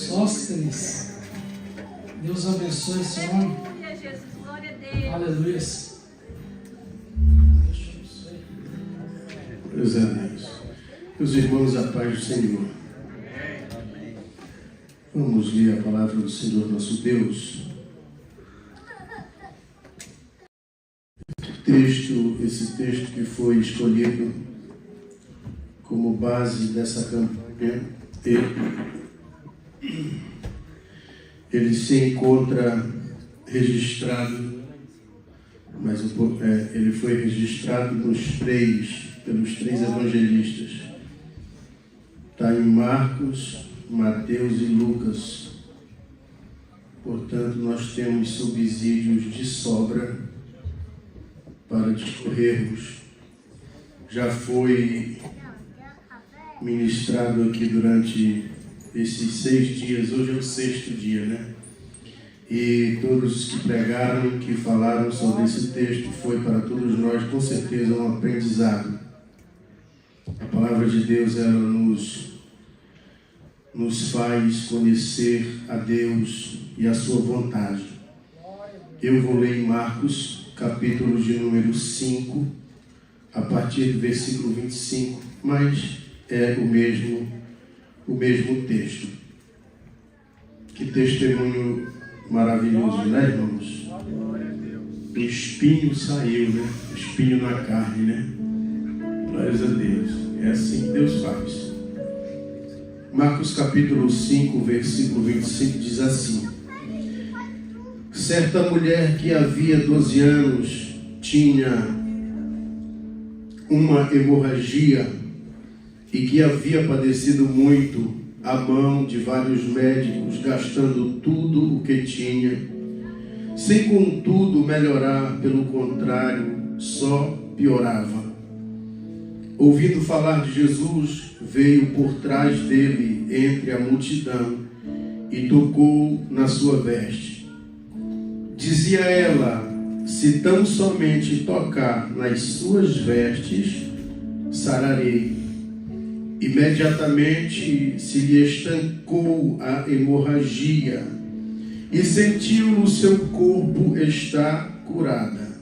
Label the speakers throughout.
Speaker 1: Sóstenes. Deus abençoe esse homem.
Speaker 2: Aleluia, Jesus. Glória a Deus.
Speaker 1: Aleluia.
Speaker 3: Deus é Deus. Meus irmãos, a paz do Senhor. Vamos ler a palavra do Senhor nosso Deus. Esse texto que foi escolhido como base dessa campanha, ele se encontra registrado, mas ele foi registrado pelos três evangelistas. Está em Marcos, Mateus e Lucas. Portanto, nós temos subsídios de sobra para discorrermos. Já foi ministrado aqui durante esses 6 dias. Hoje é o 6º dia, né? E todos os que pregaram, que falaram sobre esse texto, foi para todos nós, com certeza, um aprendizado. A palavra de Deus, ela nos faz conhecer a Deus e a sua vontade. Eu vou ler em Marcos, capítulo de número 5, a partir do versículo 25, mas é o mesmo texto. Que testemunho maravilhoso, né, irmãos? O espinho saiu, né? O espinho na carne, né? Glórias a Deus. É assim que Deus faz. Marcos capítulo 5, versículo 25 diz assim: certa mulher que havia 12 anos tinha uma hemorragia e que havia padecido muito à mão de vários médicos, gastando tudo o que tinha, sem contudo melhorar, pelo contrário, só piorava. Ouvindo falar de Jesus, veio por trás dele entre a multidão e tocou na sua veste. Dizia ela: se tão somente tocar nas suas vestes, sararei. Imediatamente se lhe estancou a hemorragia e sentiu no seu corpo estar curada.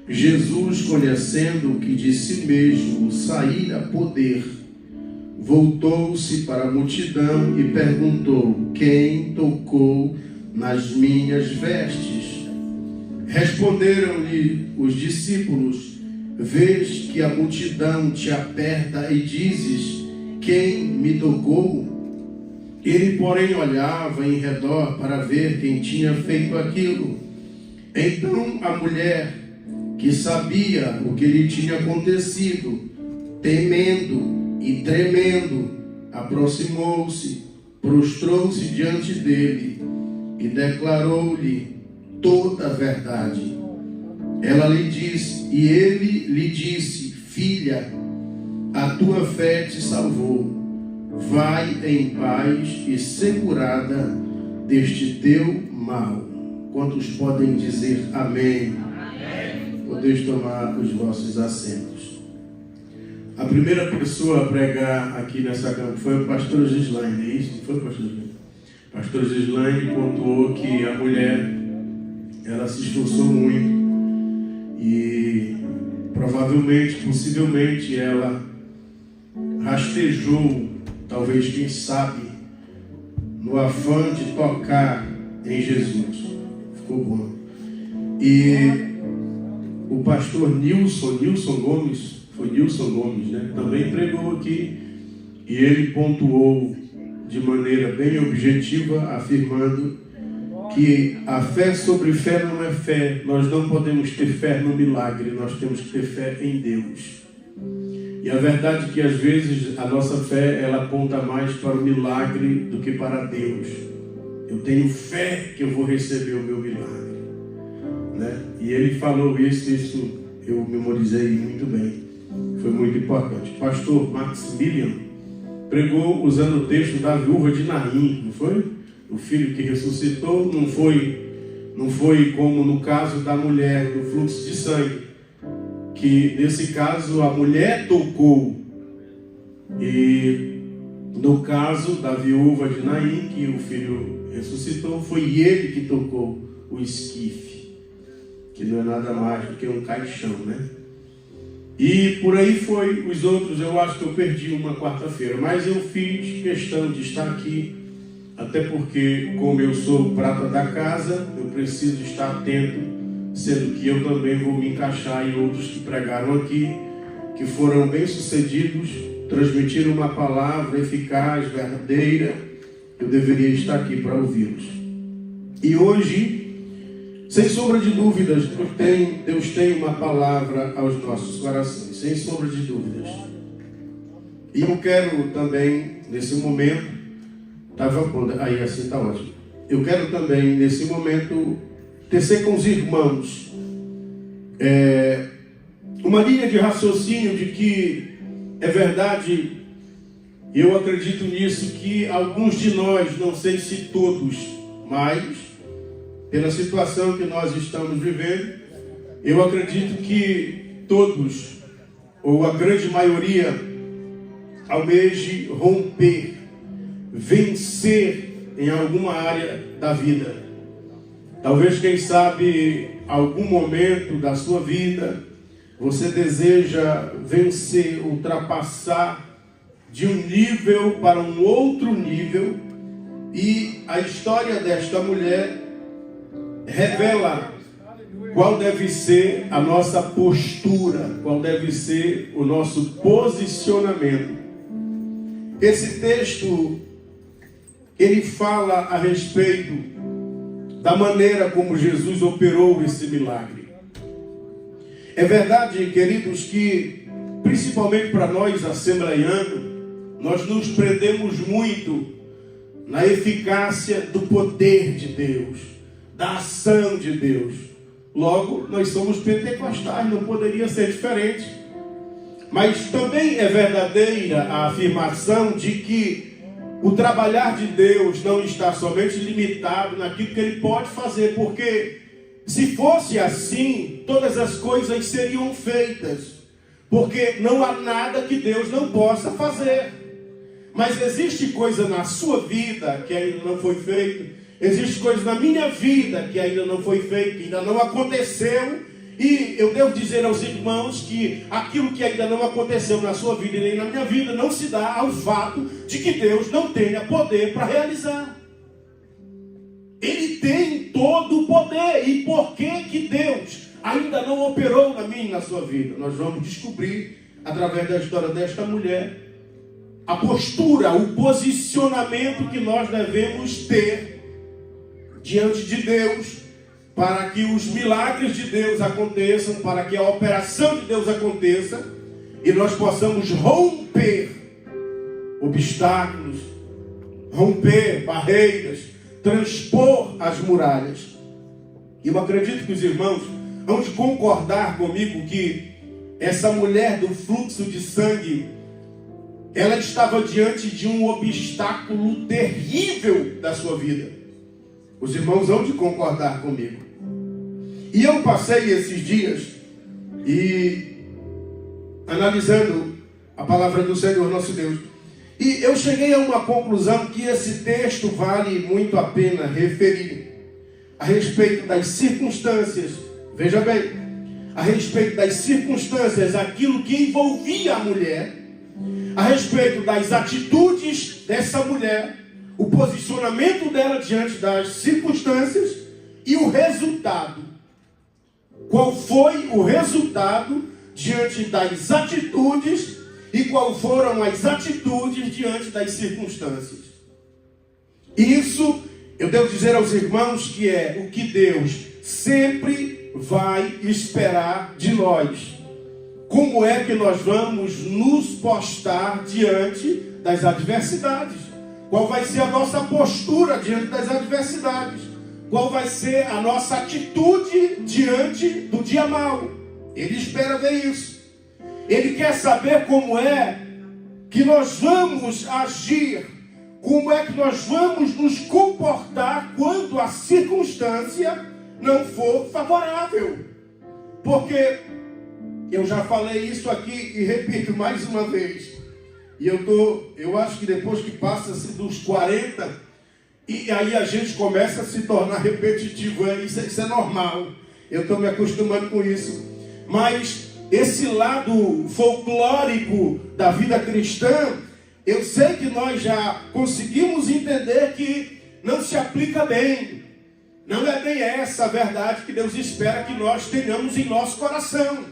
Speaker 3: Jesus, conhecendo que de si mesmo saíra poder, voltou-se para a multidão e perguntou: quem tocou nas minhas vestes? Responderam-lhe os discípulos: vês que a multidão te aperta e dizes: quem me tocou? Ele, porém, olhava em redor para ver quem tinha feito aquilo. Então a mulher, que sabia o que lhe tinha acontecido, temendo e tremendo, aproximou-se, prostrou-se diante dele e declarou-lhe toda a verdade. Ela lhe disse, e ele lhe disse: filha, a tua fé te salvou. Vai em paz e ser curada deste teu mal. Quantos podem dizer amém? Amém. Podeis tomar os vossos assentos. A primeira pessoa a pregar aqui nessa campanha foi o pastor Gislaine, é isso? Não foi, pastor Gislaine? O pastor Gislaine pontuou que a mulher, ela se esforçou muito e provavelmente, possivelmente, ela rastejou, talvez, quem sabe, no afã de tocar em Jesus. Ficou bom. E o pastor Nilson Gomes, foi Nilson Gomes, né? Também pregou aqui, e ele pontuou de maneira bem objetiva, afirmando que a fé sobre fé não é fé. Nós não podemos ter fé no milagre, nós temos que ter fé em Deus. E a verdade é que às vezes a nossa fé, ela aponta mais para o milagre do que para Deus. Eu tenho fé que eu vou receber o meu milagre, né? E ele falou isso eu memorizei muito bem. Foi muito importante. Pastor Maximilian pregou usando o texto da viúva de Naim, não foi? O filho que ressuscitou. Não foi como no caso da mulher do fluxo de sangue, que nesse caso a mulher tocou e No caso da viúva de Naim, que o filho ressuscitou, foi ele que tocou o esquife, que não é nada mais do que um caixão, né? E por aí foi os outros. Eu acho que eu perdi uma quarta-feira, mas eu fiz questão de estar aqui, até porque, como eu sou o prata da casa, eu preciso estar atento, sendo que eu também vou me encaixar em outros que pregaram aqui, que foram bem-sucedidos, transmitiram uma palavra eficaz, verdadeira. Eu deveria estar aqui para ouvi-los. E hoje, sem sombra de dúvidas, Deus tem uma palavra aos nossos corações, sem sombra de dúvidas. E eu quero também, nesse momento, aí assim está ótimo. Eu quero também, nesse momento, tecer com os irmãos uma linha de raciocínio de que é verdade, eu acredito nisso, que alguns de nós, não sei se todos, mas pela situação que nós estamos vivendo, eu acredito que todos, ou a grande maioria, almeje romper, vencer em alguma área da vida. Talvez, quem sabe, algum momento da sua vida, você deseja vencer, ultrapassar de um nível para um outro nível, e a história desta mulher revela qual deve ser a nossa postura, qual deve ser o nosso posicionamento. Esse texto, ele fala a respeito da maneira como Jesus operou esse milagre. É verdade, queridos, que principalmente para nós assembleianos, nós nos prendemos muito na eficácia do poder de Deus, da ação de Deus. Logo, nós somos pentecostais, não poderia ser diferente. Mas também é verdadeira a afirmação de que o trabalhar de Deus não está somente limitado naquilo que Ele pode fazer, porque se fosse assim, todas as coisas seriam feitas, porque não há nada que Deus não possa fazer. Mas existe coisa na sua vida que ainda não foi feita, existe coisa na minha vida que ainda não foi feita, que ainda não aconteceu, e eu devo dizer aos irmãos que aquilo que ainda não aconteceu na sua vida e nem na minha vida não se dá ao fato de que Deus não tenha poder para realizar. Ele tem todo o poder. E por que Deus ainda não operou na minha e na sua vida? Nós vamos descobrir, através da história desta mulher, a postura, o posicionamento que nós devemos ter diante de Deus, para que os milagres de Deus aconteçam, para que a operação de Deus aconteça, e nós possamos romper obstáculos, romper barreiras, transpor as muralhas. E eu acredito que os irmãos vão concordar comigo que essa mulher do fluxo de sangue, ela estava diante de um obstáculo terrível da sua vida. Os irmãos vão concordar comigo. E eu passei esses dias analisando a palavra do Senhor nosso Deus. E eu cheguei a uma conclusão que esse texto vale muito a pena referir a respeito das circunstâncias. Veja bem, a respeito das circunstâncias, aquilo que envolvia a mulher, a respeito das atitudes dessa mulher, o posicionamento dela diante das circunstâncias e o resultado. Qual foi o resultado diante das atitudes e qual foram as atitudes diante das circunstâncias? Isso, eu devo dizer aos irmãos, que é o que Deus sempre vai esperar de nós. Como é que nós vamos nos postar diante das adversidades? Qual vai ser a nossa postura diante das adversidades? Qual vai ser a nossa atitude diante do dia mau? Ele espera ver isso. Ele quer saber como é que nós vamos agir, como é que nós vamos nos comportar quando a circunstância não for favorável. Porque eu já falei isso aqui e repito mais uma vez. E eu acho que depois que passa-se dos 40, e aí a gente começa a se tornar repetitivo. Isso é normal. Eu estou me acostumando com isso. Mas esse lado folclórico da vida cristã, eu sei que nós já conseguimos entender que não se aplica bem. Não é bem essa a verdade que Deus espera que nós tenhamos em nosso coração.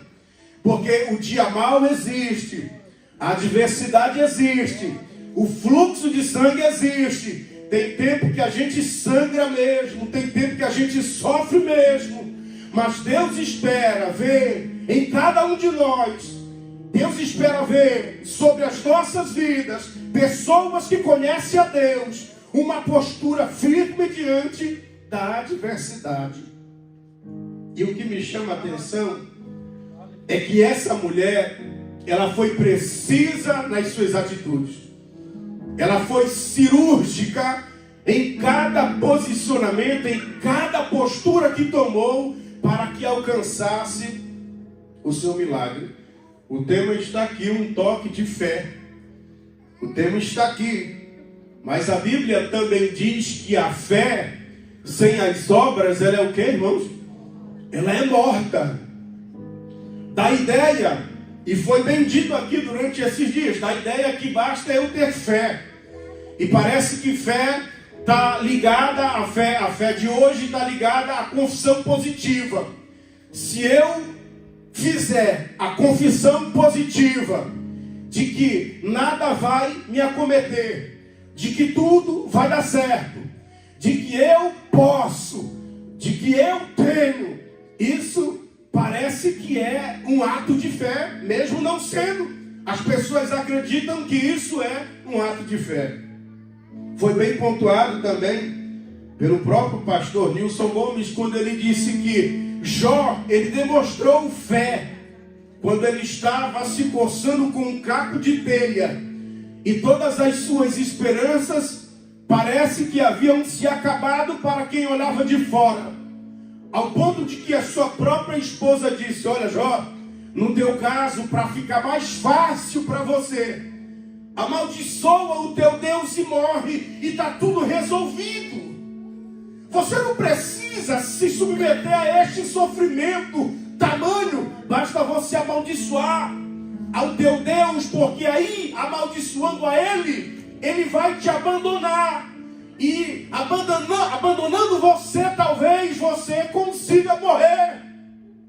Speaker 3: Porque o dia mau existe, a adversidade existe, o fluxo de sangue existe. Tem tempo que a gente sangra mesmo, tem tempo que a gente sofre mesmo. Mas Deus espera ver em cada um de nós, Deus espera ver sobre as nossas vidas, pessoas que conhecem a Deus, uma postura firme diante da adversidade. E o que me chama a atenção é que essa mulher, ela foi precisa nas suas atitudes. Ela foi cirúrgica em cada posicionamento, em cada postura que tomou para que alcançasse o seu milagre. O tema está aqui, um toque de fé. O tema está aqui. Mas a Bíblia também diz que a fé sem as obras, ela é o que, irmãos? Ela é morta. Dá ideia, e foi bem dito aqui durante esses dias, dá ideia que basta eu ter fé. E parece que fé está ligada, a fé de hoje está ligada à confissão positiva. Se eu fizer a confissão positiva de que nada vai me acometer, de que tudo vai dar certo, de que eu posso, de que eu tenho, isso parece que é um ato de fé, mesmo não sendo. As pessoas acreditam que isso é um ato de fé. Foi bem pontuado também pelo próprio pastor Nilson Gomes, quando ele disse que Jó, ele demonstrou fé quando ele estava se coçando com um caco de telha e todas as suas esperanças parece que haviam se acabado para quem olhava de fora, ao ponto de que a sua própria esposa disse: olha, Jó, no teu caso, para ficar mais fácil para você, amaldiçoa o teu Deus e morre, e está tudo resolvido. Você não precisa se submeter a este sofrimento tamanho, basta você amaldiçoar ao teu Deus, porque aí, amaldiçoando a Ele, Ele vai te abandonar. E abandonando você, talvez você consiga morrer.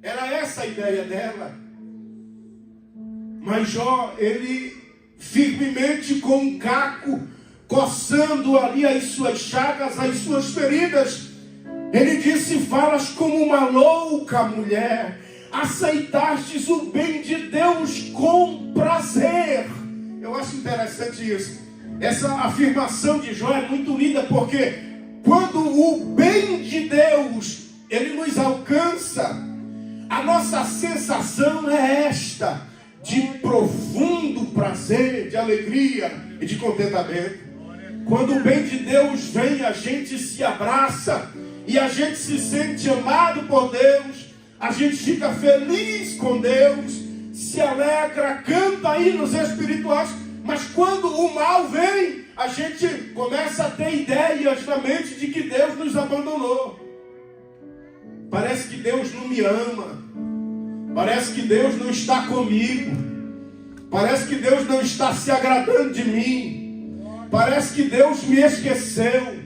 Speaker 3: Era essa a ideia dela. Mas Jó, ele firmemente com um caco, coçando ali as suas chagas, as suas feridas, ele disse: falas como uma louca mulher, aceitastes o bem de Deus com prazer. Eu acho interessante isso. Essa afirmação de Jó é muito linda, porque quando o bem de Deus, ele nos alcança, a nossa sensação é esta, de profundo prazer, de alegria e de contentamento. Quando o bem de Deus vem, a gente se abraça e a gente se sente amado por Deus, a gente fica feliz com Deus, se alegra, canta hinos espirituais. Mas quando o mal vem, a gente começa a ter ideias na mente de que Deus nos abandonou. Parece que Deus não me ama. Parece que Deus não está comigo. Parece que Deus não está se agradando de mim. Parece que Deus me esqueceu.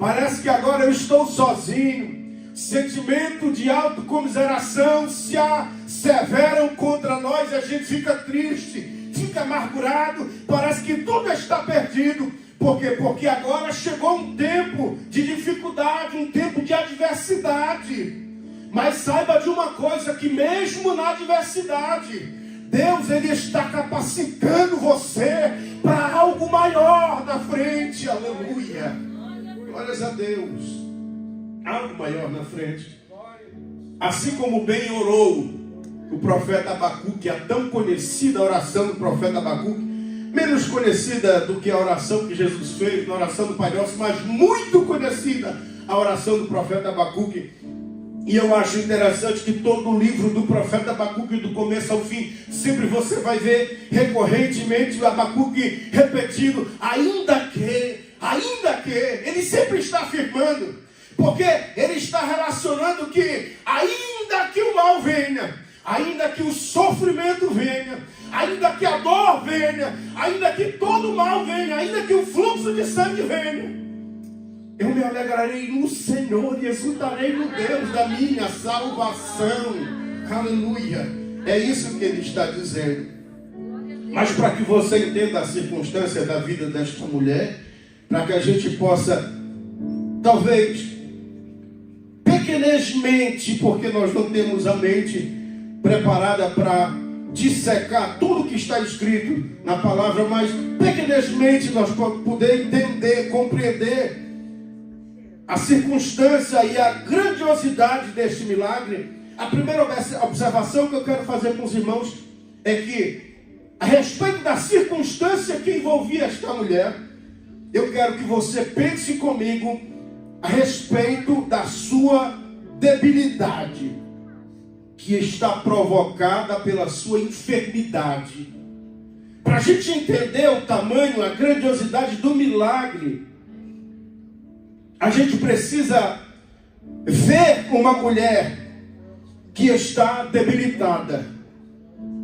Speaker 3: Parece que agora eu estou sozinho. Sentimento de autocomiseração se asseveram contra nós, a gente fica triste, fica amargurado, parece que tudo está perdido. Por quê? Porque agora chegou um tempo de dificuldade, um tempo de adversidade. Mas saiba de uma coisa, que mesmo na adversidade, Deus, Ele está capacitando você para algo maior na frente. Aleluia. Glórias a Deus. Algo maior na frente. Assim como bem orou o profeta Abacuque, a tão conhecida oração do profeta Abacuque, menos conhecida do que a oração que Jesus fez na oração do Pai Nosso, mas muito conhecida a oração do profeta Abacuque. E eu acho interessante que todo o livro do profeta Abacuque, do começo ao fim, sempre você vai ver recorrentemente o Abacuque repetindo, ainda que, ele sempre está afirmando, porque ele está relacionando que, ainda que o mal venha, ainda que o sofrimento venha, ainda que a dor venha, ainda que todo o mal venha, ainda que o fluxo de sangue venha, eu me alegrarei no Senhor e exultarei no Deus da minha salvação. Aleluia. É isso que ele está dizendo. Mas para que você entenda a circunstância da vida desta mulher, para que a gente possa, talvez, pequenesmente, porque nós não temos a mente preparada para dissecar tudo que está escrito na palavra, mas pequenesmente nós poder entender, compreender a circunstância e a grandiosidade deste milagre. A primeira observação que eu quero fazer com os irmãos é que, a respeito da circunstância que envolvia esta mulher, eu quero que você pense comigo a respeito da sua debilidade, que está provocada pela sua enfermidade. Para a gente entender o tamanho, a grandiosidade do milagre, a gente precisa ver uma mulher que está debilitada.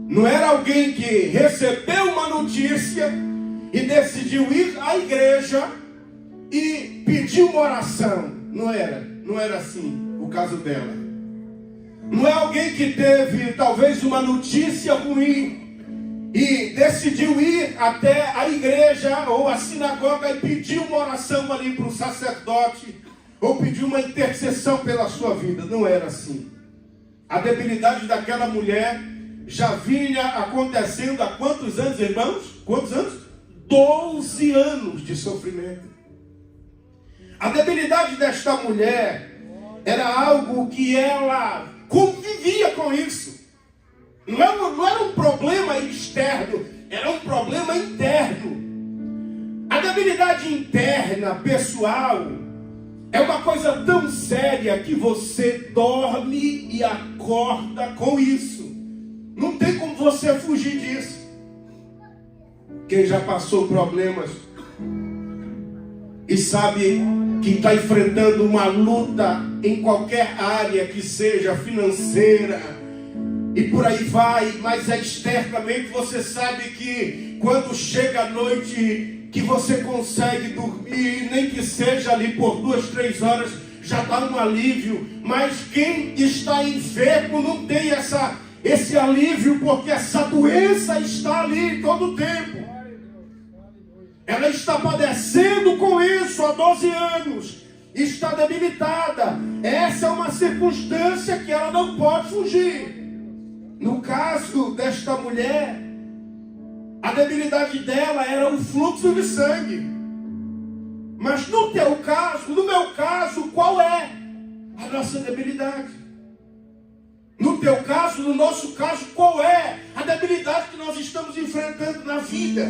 Speaker 3: Não era alguém que recebeu uma notícia e decidiu ir à igreja e pedir uma oração. Não era assim o caso dela. Não é alguém que teve talvez uma notícia ruim e decidiu ir até a igreja ou a sinagoga e pedir uma oração ali para o sacerdote, ou pedir uma intercessão pela sua vida. Não era assim. A debilidade daquela mulher já vinha acontecendo há quantos anos, irmãos? Quantos anos? 12 anos de sofrimento. A debilidade desta mulher era algo que ela convivia com isso. Não era um problema externo, era um problema interno. A debilidade interna, pessoal, é uma coisa tão séria que você dorme e acorda com isso. Não tem como você fugir disso. Quem já passou problemas e sabe que está enfrentando uma luta em qualquer área que seja financeira, e por aí vai, mas externamente você sabe que quando chega a noite que você consegue dormir, nem que seja ali por 2, 3 horas, já dá um alívio. Mas quem está enfermo não tem esse alívio, porque essa doença está ali todo o tempo. Ela está padecendo com isso há 12 anos, está debilitada. Essa é uma circunstância que ela não pode fugir. No caso desta mulher, a debilidade dela era o fluxo de sangue. Mas no teu caso, no meu caso, qual é a nossa debilidade? No teu caso, no nosso caso, qual é a debilidade que nós estamos enfrentando na vida?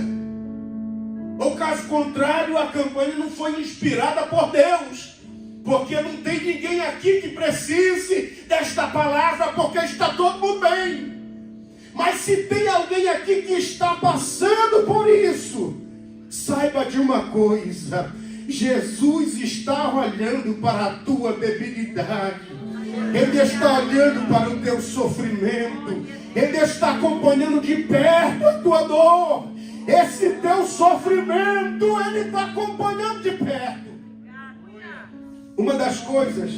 Speaker 3: Ou caso contrário, a campanha não foi inspirada por Deus. Porque não tem ninguém aqui que precise desta palavra, porque está todo mundo bem. Mas se tem alguém aqui que está passando por isso, saiba de uma coisa: Jesus está olhando para a tua debilidade. Ele está olhando para o teu sofrimento. Ele está acompanhando de perto a tua dor. Esse teu sofrimento, Ele está acompanhando de perto. Uma das coisas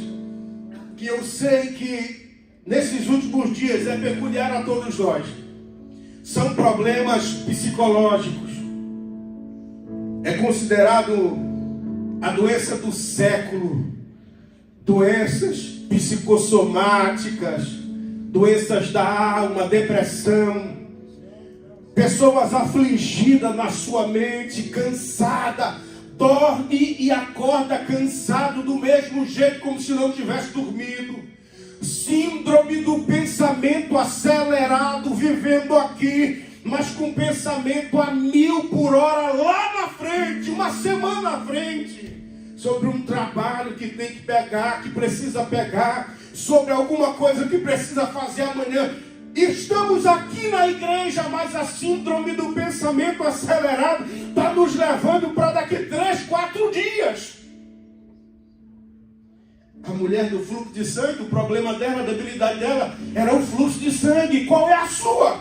Speaker 3: que eu sei que nesses últimos dias é peculiar a todos nós são problemas psicológicos. É considerado a doença do século. Doenças psicossomáticas, doenças da alma, depressão. Pessoas afligidas na sua mente, cansada, dorme e acorda cansado do mesmo jeito, como se não tivesse dormido. Síndrome do pensamento acelerado, vivendo aqui, mas com pensamento a 1000 por hora lá na frente, uma semana à frente, sobre um trabalho que tem que pegar, que precisa pegar, sobre alguma coisa que precisa fazer amanhã. Estamos aqui na igreja, mas a síndrome do pensamento acelerado está nos levando para daqui 3, 4 dias. A mulher do fluxo de sangue, o problema dela, a debilidade dela, era o fluxo de sangue. Qual é a sua?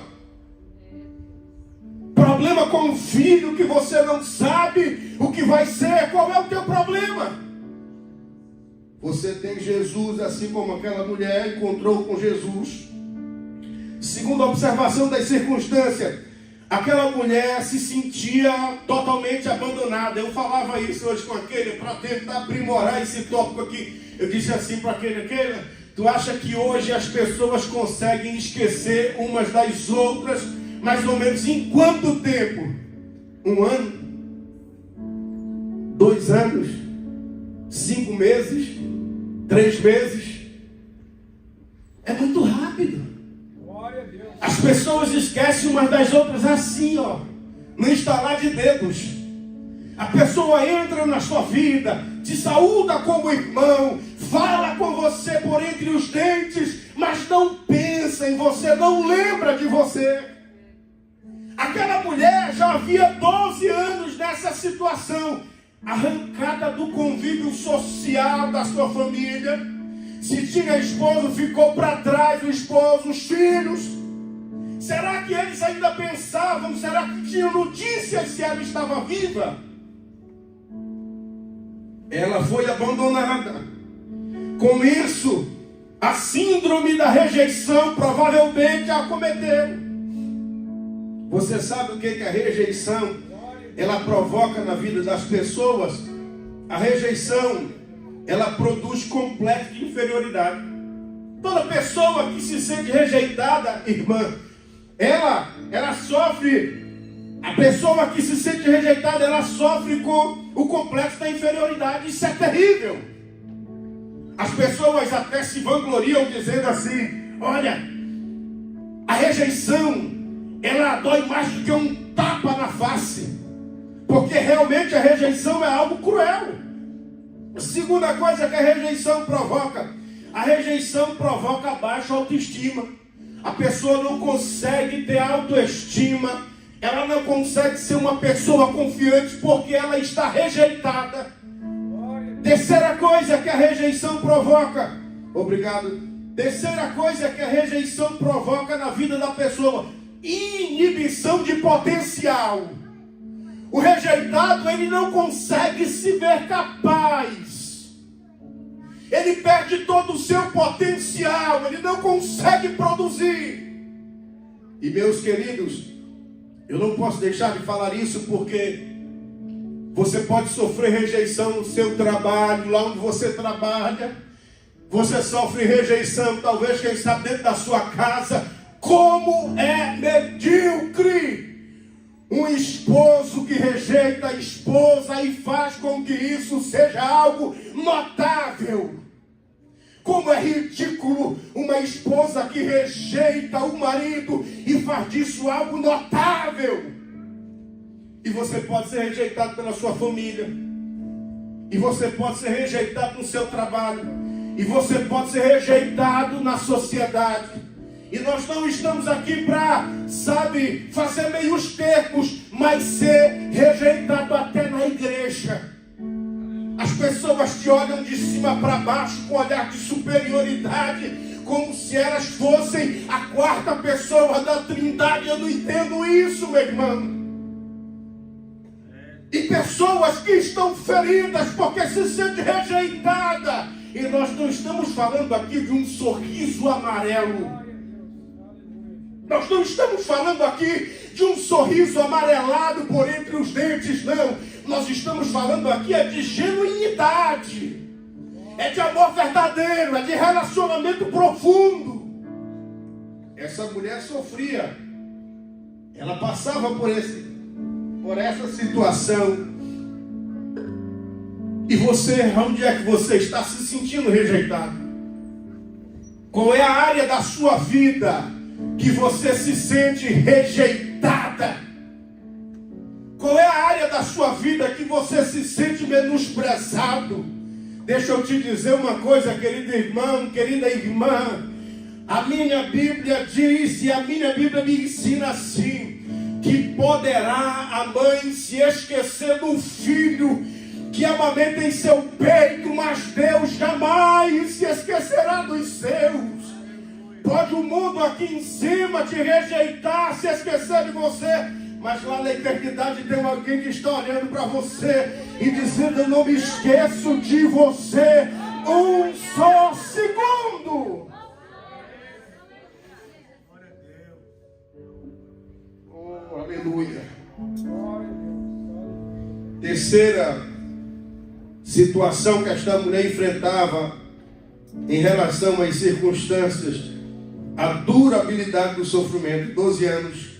Speaker 3: Problema com o filho que você não sabe o que vai ser. Qual é o teu problema? Você tem Jesus, assim como aquela mulher encontrou com Jesus. Segundo a observação das circunstâncias, aquela mulher se sentia totalmente abandonada. Eu falava isso hoje com aquele, para tentar aprimorar esse tópico aqui. Eu disse assim para aquele, tu acha que hoje as pessoas conseguem esquecer umas das outras, mais ou menos em quanto tempo? 1 ano? 2 anos? 5 meses? 3 meses? É muito rápido. As pessoas esquecem umas das outras assim, ó, no estalar de dedos. A pessoa entra na sua vida, te saúda como irmão, fala com você por entre os dentes, mas não pensa em você, não lembra de você. Aquela mulher já havia 12 anos nessa situação, arrancada do convívio social da sua família. Se tinha esposo, ficou para trás o esposo, os filhos. Será que eles ainda pensavam? Será que tinham notícias se ela estava viva? Ela foi abandonada. Com isso, a síndrome da rejeição provavelmente a acometeu. Você sabe o que a rejeição ela provoca na vida das pessoas? A rejeição, ela produz complexo de inferioridade. Toda pessoa que se sente rejeitada, irmã, ela sofre. A pessoa que se sente rejeitada, ela sofre com o complexo da inferioridade. Isso é terrível. As pessoas até se vangloriam dizendo assim: olha, a rejeição, ela dói mais do que um tapa na face, porque realmente a rejeição é algo cruel. A segunda coisa que a rejeição provoca baixa autoestima. A pessoa não consegue ter autoestima, ela não consegue ser uma pessoa confiante porque ela está rejeitada. Terceira coisa que a rejeição provoca, terceira coisa que a rejeição provoca na vida da pessoa: inibição de potencial. O rejeitado, ele não consegue se ver capaz. Ele perde todo o seu potencial, ele não consegue produzir. E meus queridos, eu não posso deixar de falar isso porque você pode sofrer rejeição no seu trabalho, lá onde você trabalha. Você sofre rejeição, talvez, quem sabe, dentro da sua casa. Como é medíocre um esposo que rejeita a esposa e faz com que isso seja algo notável. Como é ridículo uma esposa que rejeita o marido e faz disso algo notável. E você pode ser rejeitado pela sua família. E você pode ser rejeitado no seu trabalho. E você pode ser rejeitado na sociedade. E nós não estamos aqui para, fazer meios termos, mas ser rejeitado até na igreja. As pessoas te olham de cima para baixo com olhar de superioridade, como se elas fossem a quarta pessoa da Trindade. Eu não entendo isso, meu irmão. E pessoas que estão feridas porque se sentem rejeitadas. E nós não estamos falando aqui de um sorriso amarelo. Nós não estamos falando aqui de um sorriso amarelado por entre os dentes, não. Nós estamos falando aqui de genuinidade. É de amor verdadeiro, é de relacionamento profundo. Essa mulher sofria. Ela passava por essa situação. E você, onde é que você está se sentindo rejeitado? Qual é a área da sua vida que você se sente rejeitada? Qual é a área da sua vida que você se sente menosprezado? Deixa eu te dizer uma coisa, querido irmão, querida irmã. A minha Bíblia diz, e a minha Bíblia me ensina assim, que poderá a mãe se esquecer do filho que amamenta em seu peito, mas Deus jamais se esquecerá dos seus. Pode o mundo aqui em cima te rejeitar, se esquecer de você, mas lá na eternidade tem alguém que está olhando para você e dizendo: eu não me esqueço de você um só segundo. Oh, aleluia. Terceira situação que esta mulher enfrentava em relação às circunstâncias, a durabilidade do sofrimento. 12 anos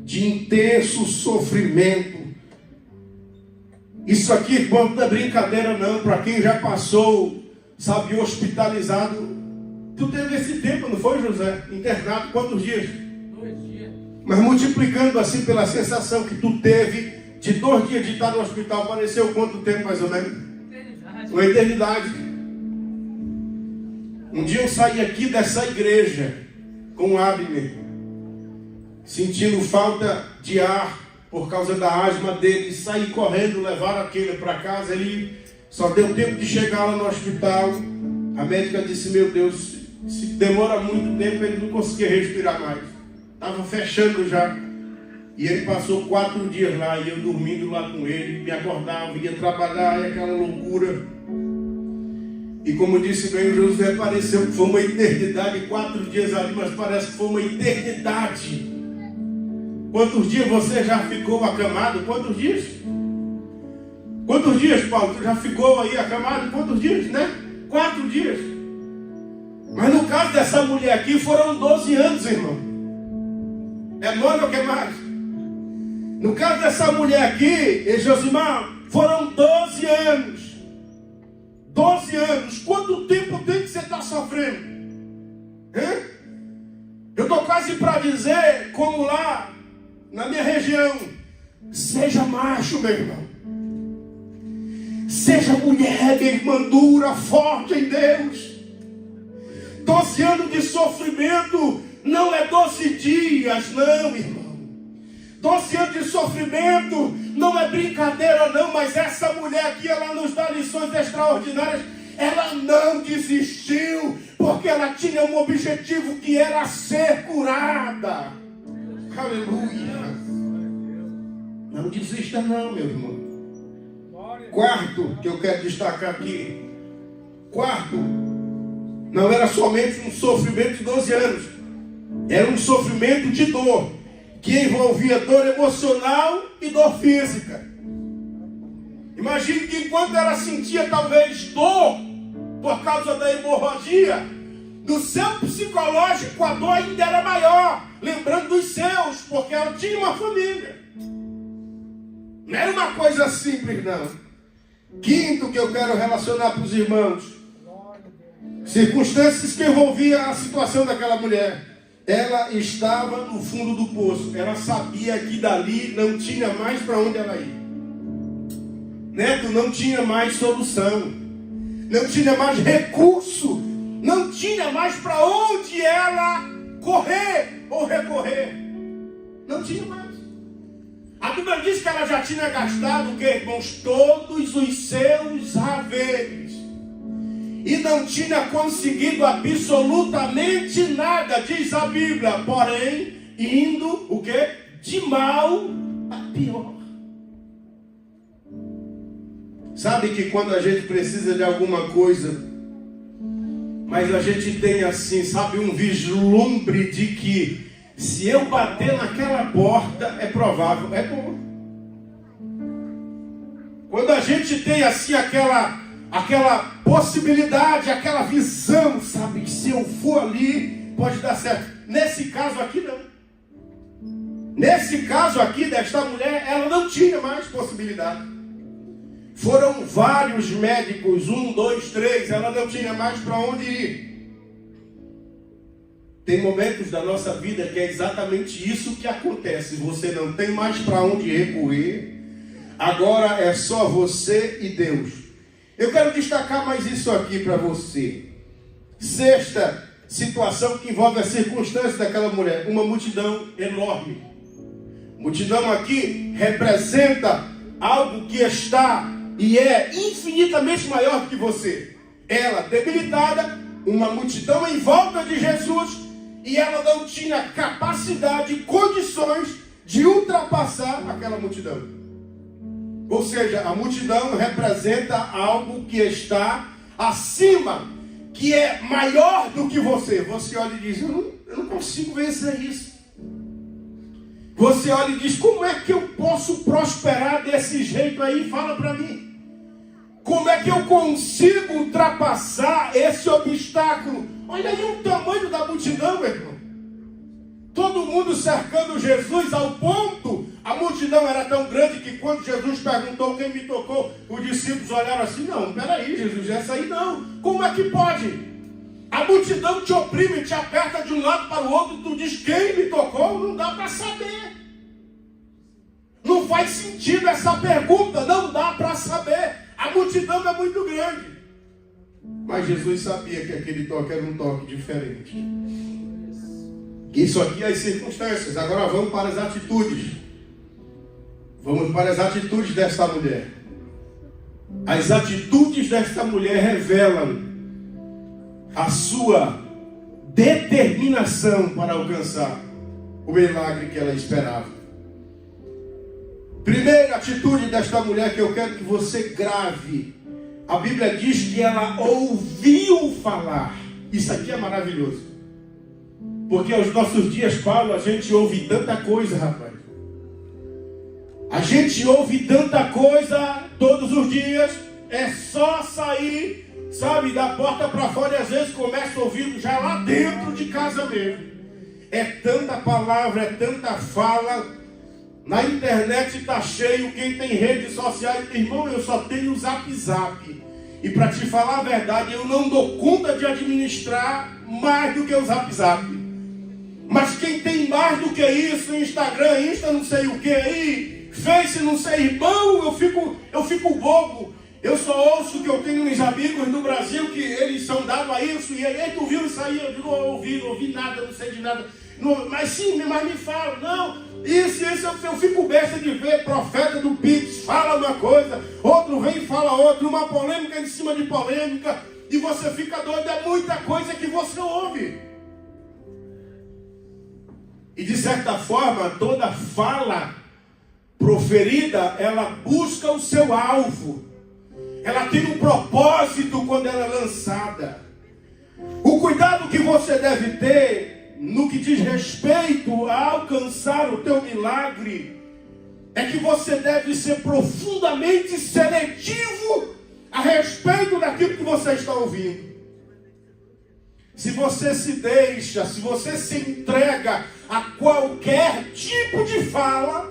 Speaker 3: de intenso sofrimento. Isso aqui, irmão, não é brincadeira não. Para quem já passou, sabe, hospitalizado. Tu teve esse tempo, não foi, José? Internado, quantos dias?
Speaker 1: 2 dias.
Speaker 3: Mas multiplicando assim pela sensação que tu teve de 2 dias de estar no hospital, pareceu quanto tempo mais ou menos?
Speaker 1: Eternidade.
Speaker 3: Uma eternidade. Um dia eu saí aqui dessa igreja com Abner, sentindo falta de ar por causa da asma dele, saí correndo, levaram aquele para casa. Ele só deu tempo de chegar lá no hospital. A médica disse: meu Deus, se demora muito tempo, ele não conseguia respirar mais, estava fechando já. E ele passou 4 dias lá, e eu dormindo lá com ele, me acordava, ia trabalhar, e aquela loucura. E como disse bem o José, pareceu que foi uma eternidade, 4 dias ali, mas parece que foi uma eternidade. Quantos dias você já ficou acamado? Quantos dias? Quantos dias, Paulo? Tu já ficou aí acamado? Quantos dias, né? 4 dias. Mas no caso dessa mulher aqui, foram 12 anos, irmão. É 9 ou que mais? No caso dessa mulher aqui, Josimar, foram 12 anos. 12 anos. Quanto tempo tem que você está sofrendo? Hã? Eu estou quase para dizer, como lá na minha região: seja macho, meu irmão. Seja mulher, minha irmã, dura, forte em Deus. 12 anos de sofrimento não é 12 dias, não, irmão. 12 anos de sofrimento não é brincadeira, não. Mas essa mulher aqui, ela nos dá lições extraordinárias. Ela não desistiu, porque ela tinha um objetivo, que era ser curada. Aleluia. Não desista não, meu irmão. Quarto que eu quero destacar aqui. Quarto, não era somente um sofrimento de 12 anos. Era um sofrimento de dor, que envolvia dor emocional e dor física. Imagine que enquanto ela sentia talvez dor por causa da hemorragia, no seu psicológico a dor ainda era maior, lembrando dos seus, porque ela tinha uma família. Não era uma coisa simples, não. Quinto que eu quero relacionar para os irmãos: circunstâncias que envolviam a situação daquela mulher. Ela estava no fundo do poço. Ela sabia que dali não tinha mais para onde ela ir. Neto, não tinha mais solução, não tinha mais recurso, não tinha mais para onde ela correr ou recorrer. Não tinha mais. A Bíblia diz que ela já tinha gastado, o que, irmãos? Todos os seus haveres. E não tinha conseguido absolutamente nada, diz a Bíblia. Porém, indo, o que? De mal a pior. Sabe que quando a gente precisa de alguma coisa, mas a gente tem assim, sabe, um vislumbre de que se eu bater naquela porta, é provável, é bom. Quando a gente tem assim aquela possibilidade, aquela visão, sabe, que se eu for ali, pode dar certo. Nesse caso aqui, não. Nesse caso aqui, desta mulher, ela não tinha mais possibilidade. Foram vários médicos, 1, 2, 3, ela não tinha mais para onde ir. Tem momentos da nossa vida que é exatamente isso que acontece. Você não tem mais para onde recorrer. Agora é só você e Deus. Eu quero destacar mais isso aqui para você. Sexta situação que envolve a circunstância daquela mulher. Uma multidão enorme. Multidão aqui representa algo que está e é infinitamente maior do que você. Ela debilitada, uma multidão em volta de Jesus, e ela não tinha capacidade e condições de ultrapassar aquela multidão. Ou seja, a multidão representa algo que está acima, que é maior do que você. Você olha e diz, eu não consigo vencer isso. Você olha e diz, como é que eu posso prosperar desse jeito aí? Fala para mim. Como é que eu consigo ultrapassar esse obstáculo? Olha aí o tamanho da multidão, meu irmão. Todo mundo cercando Jesus ao ponto, a multidão era tão grande que quando Jesus perguntou quem me tocou, os discípulos olharam assim, não, peraí Jesus, essa aí não. Como é que pode? A multidão te oprime, te aperta de um lado para o outro, tu diz quem me tocou, não dá para saber. Não faz sentido essa pergunta, não dá para saber. A multidão é muito grande. Mas Jesus sabia que aquele toque era um toque diferente. Isso aqui é as circunstâncias. Agora vamos para as atitudes. Vamos para as atitudes desta mulher. As atitudes desta mulher revelam a sua determinação para alcançar o milagre que ela esperava. Primeira atitude desta mulher que eu quero que você grave. A Bíblia diz que ela ouviu falar. Isso aqui é maravilhoso. Porque aos nossos dias, Paulo, a gente ouve tanta coisa, rapaz. A gente ouve tanta coisa todos os dias. É só sair, sabe, da porta para fora, e às vezes começa ouvindo já lá dentro de casa mesmo. É tanta palavra, é tanta fala. Na internet está cheio, quem tem redes sociais, irmão, eu só tenho o Zap. E para te falar a verdade, eu não dou conta de administrar mais do que o Zap. Mas quem tem mais do que isso, Instagram, Insta não sei o que aí, Face não sei, irmão, eu fico bobo. Eu só ouço que eu tenho uns amigos no Brasil que eles são dados a isso, e aí tu viu isso aí? Eu digo, não ouvi nada, não sei de nada. Não, mas sim, mas me fala, não. Isso, eu fico besta de ver profeta do Pix, fala uma coisa, outro vem e fala outra, uma polêmica em cima de polêmica, e você fica doido, é muita coisa que você ouve. E de certa forma, toda fala proferida, ela busca o seu alvo. Ela tem um propósito quando ela é lançada. O cuidado que você deve ter no que diz respeito a alcançar o teu milagre é que você deve ser profundamente seletivo a respeito daquilo que você está ouvindo. Se você se deixa, se você se entrega a qualquer tipo de fala,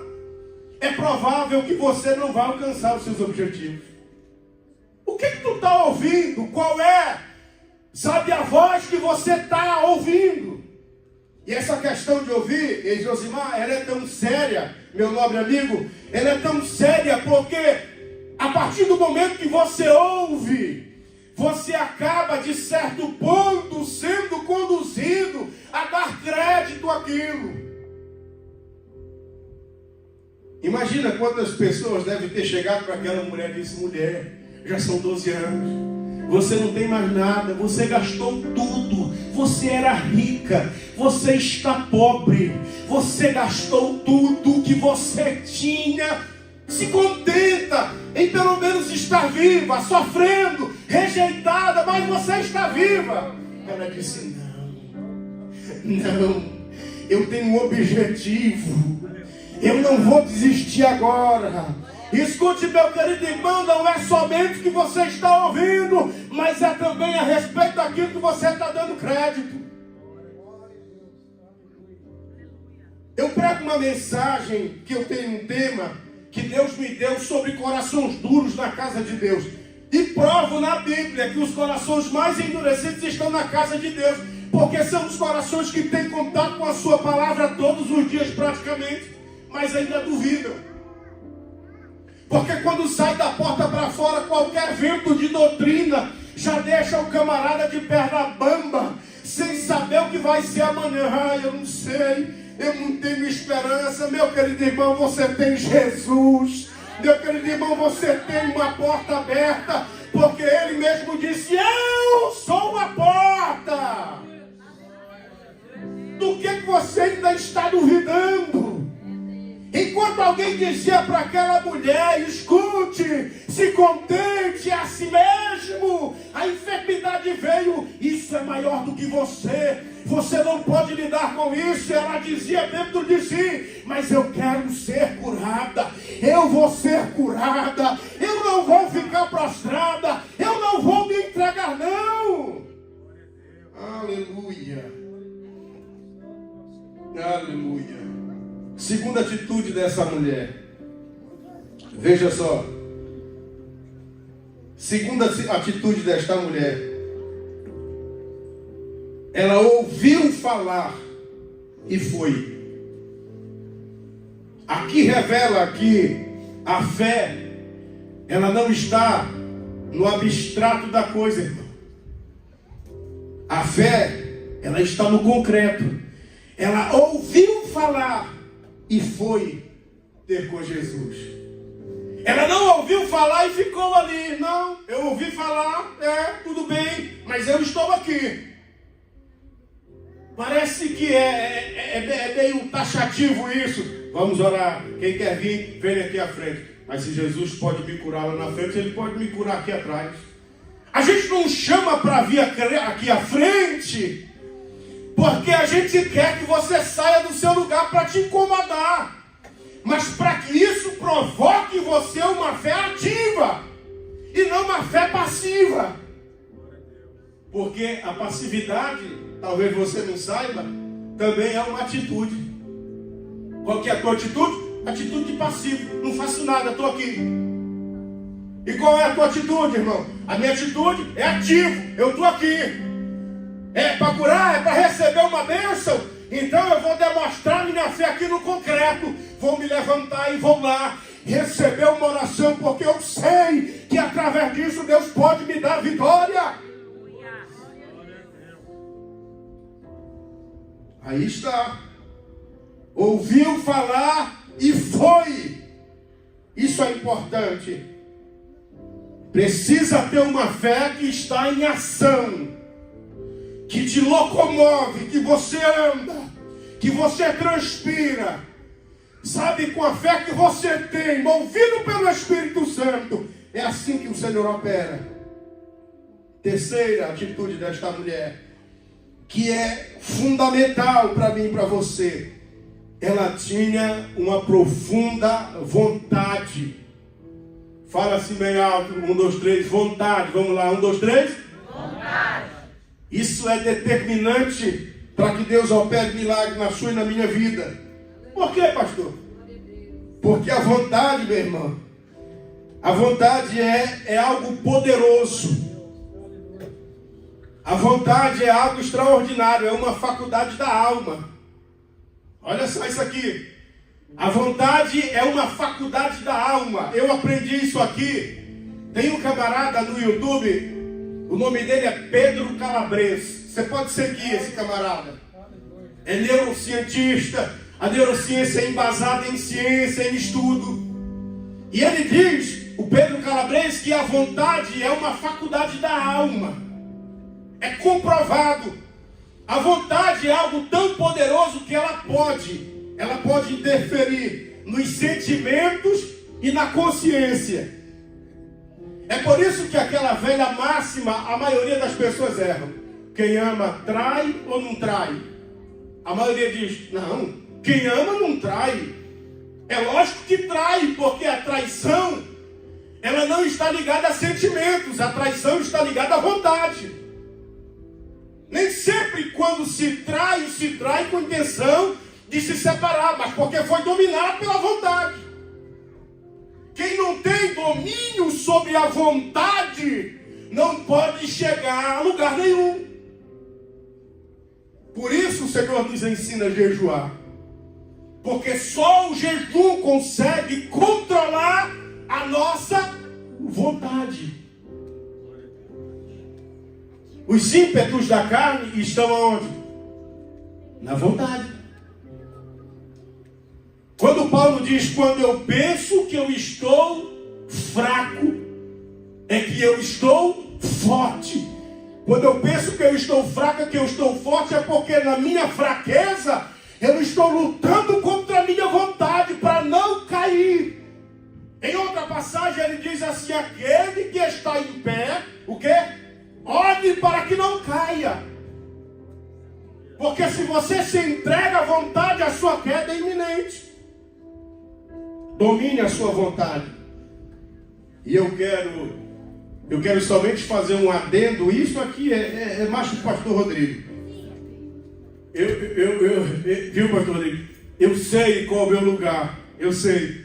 Speaker 3: é provável que você não vá alcançar os seus objetivos. O que tu está ouvindo? Qual é, sabe, a voz que você está ouvindo? E essa questão de ouvir, e Josimar, ela é tão séria, meu nobre amigo, ela é tão séria porque a partir do momento que você ouve, você acaba de certo ponto sendo conduzido a dar crédito àquilo. Imagina quantas pessoas devem ter chegado para aquela mulher e disse, mulher, já são 12 anos. Você não tem mais nada, você gastou tudo, você era rica, você está pobre, você gastou tudo que você tinha, se contenta em pelo menos estar viva, sofrendo, rejeitada, mas você está viva. Ela disse, não, eu tenho um objetivo, eu não vou desistir agora. Escute, meu querido irmão, não é somente o que você está ouvindo, mas é também a respeito daquilo que você está dando crédito. Eu prego uma mensagem que eu tenho um tema que Deus me deu sobre corações duros na casa de Deus. E provo na Bíblia que os corações mais endurecidos estão na casa de Deus, porque são os corações que têm contato com a sua palavra todos os dias praticamente, mas ainda duvidam. Porque quando sai da porta para fora, qualquer vento de doutrina já deixa o camarada de perna bamba, sem saber o que vai ser amanhã. Eu não sei, eu não tenho esperança. Meu querido irmão, você tem Jesus. Meu querido irmão, você tem uma porta aberta, porque Ele mesmo disse: eu sou a porta. Do que você ainda está duvidando? Enquanto alguém dizia para aquela mulher: escute, se contente a si mesmo, a enfermidade veio, isso é maior do que você não pode lidar com isso. Ela dizia dentro de si: mas eu quero ser curada, eu vou ser curada, eu não vou ficar prostrada, eu não vou me entregar não. Aleluia, aleluia. Segunda atitude dessa mulher, veja só. Segunda atitude desta mulher, ela ouviu falar e foi. Aqui revela que a fé, ela não está no abstrato da coisa, irmão. A fé, ela está no concreto. Ela ouviu falar e foi ter com Jesus. Ela não ouviu falar e ficou ali. Não, eu ouvi falar, tudo bem, mas eu estou aqui. Parece que é meio taxativo isso. Vamos orar, quem quer vir, vem aqui à frente. Mas se Jesus pode me curar lá na frente, Ele pode me curar aqui atrás. A gente não chama para vir aqui à frente, porque a gente quer que você saia do seu lugar para te incomodar. Mas para que isso provoque em você uma fé ativa e não uma fé passiva. Porque a passividade, talvez você não saiba, também é uma atitude. Qual que é a tua atitude? Atitude de passivo. Não faço nada, estou aqui. E qual é a tua atitude, irmão? A minha atitude é ativo. Eu estou aqui. É para curar, é para receber uma bênção. Então eu vou demonstrar minha fé aqui no concreto. Vou me levantar e vou lá receber uma oração, porque eu sei que através disso Deus pode me dar vitória. Aí está. Ouviu falar e foi. Isso é importante. Precisa ter uma fé que está em ação, que te locomove, que você anda, que você transpira. Sabe, com a fé que você tem, movido pelo Espírito Santo, é assim que o Senhor opera. Terceira atitude desta mulher, que é fundamental para mim e para você. Ela tinha uma profunda vontade. Fala assim bem alto, 1, 2, 3, vontade. Vamos lá, 1, 2, 3.
Speaker 2: Vontade.
Speaker 3: Isso é determinante para que Deus opere milagre na sua e na minha vida. Por quê, pastor? Porque a vontade, meu irmão, a vontade é algo poderoso. A vontade é algo extraordinário, é uma faculdade da alma. Olha só isso aqui. A vontade é uma faculdade da alma. Eu aprendi isso aqui. Tem um camarada no YouTube, o nome dele é Pedro Calabres. Você pode seguir esse camarada. É neurocientista. A neurociência é embasada em ciência, em estudo. E ele diz, o Pedro Calabres, que a vontade é uma faculdade da alma. É comprovado. A vontade é algo tão poderoso que ela pode interferir nos sentimentos e na consciência. É por isso que aquela velha máxima, a maioria das pessoas erram. Quem ama trai ou não trai? A maioria diz, não, quem ama não trai. É lógico que trai, porque a traição, ela não está ligada a sentimentos, a traição está ligada à vontade. Nem sempre quando se trai com intenção de se separar, mas porque foi dominado pela vontade. Quem não tem domínio sobre a vontade não pode chegar a lugar nenhum. Por isso o Senhor nos ensina a jejuar. Porque só o jejum consegue controlar a nossa vontade. Os ímpetos da carne estão aonde? Na vontade. Quando Paulo diz, quando eu penso que eu estou fraco, é que eu estou forte. Quando eu penso que eu estou fraco, é que eu estou forte, é porque na minha fraqueza, eu estou lutando contra a minha vontade para não cair. Em outra passagem ele diz assim, aquele que está em pé, o quê? Olhe para que não caia. Porque se você se entrega à vontade, a sua queda é iminente. Domine a sua vontade. E eu quero somente fazer um adendo. Isso aqui é mais que o pastor Rodrigo. Viu, pastor Rodrigo? Eu sei qual é o meu lugar. Eu sei.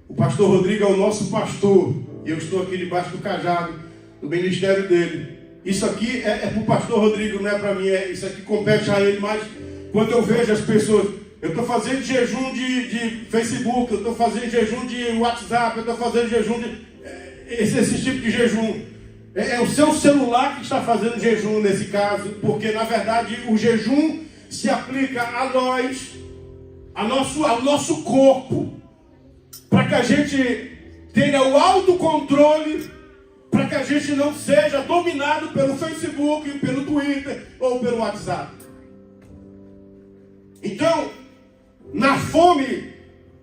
Speaker 3: O pastor Rodrigo é o nosso pastor. E eu estou aqui debaixo do cajado do ministério dele. Isso aqui é para o pastor Rodrigo, não é para mim. Isso aqui compete a ele. Mas quando eu vejo as pessoas... Eu estou fazendo jejum de Facebook, eu estou fazendo jejum de WhatsApp, eu estou fazendo jejum de... Esse tipo de jejum. É o seu celular que está fazendo jejum nesse caso, porque na verdade o jejum se aplica a nós, ao nosso corpo, para que a gente tenha o autocontrole, para que a gente não seja dominado pelo Facebook, pelo Twitter ou pelo WhatsApp. Então, na fome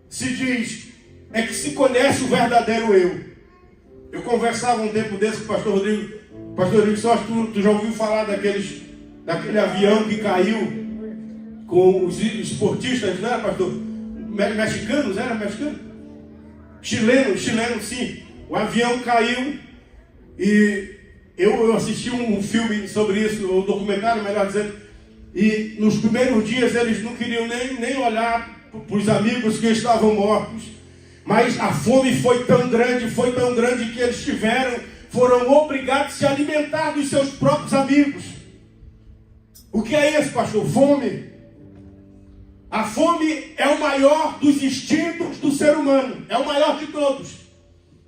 Speaker 3: se diz, é que se conhece o verdadeiro eu. Eu conversava um tempo desse com o pastor Rodrigo. Pastor Rodrigo, só tu já ouviu falar daquele avião que caiu com os esportistas, não era, pastor? Mexicanos, era mexicano? Chileno, sim. O avião caiu e eu assisti um filme sobre isso, um documentário, melhor dizendo, e nos primeiros dias eles não queriam nem olhar para os amigos que estavam mortos. Mas a fome foi tão grande que eles foram obrigados a se alimentar dos seus próprios amigos. O que é isso, pastor? Fome. A fome é o maior dos instintos do ser humano. É o maior de todos.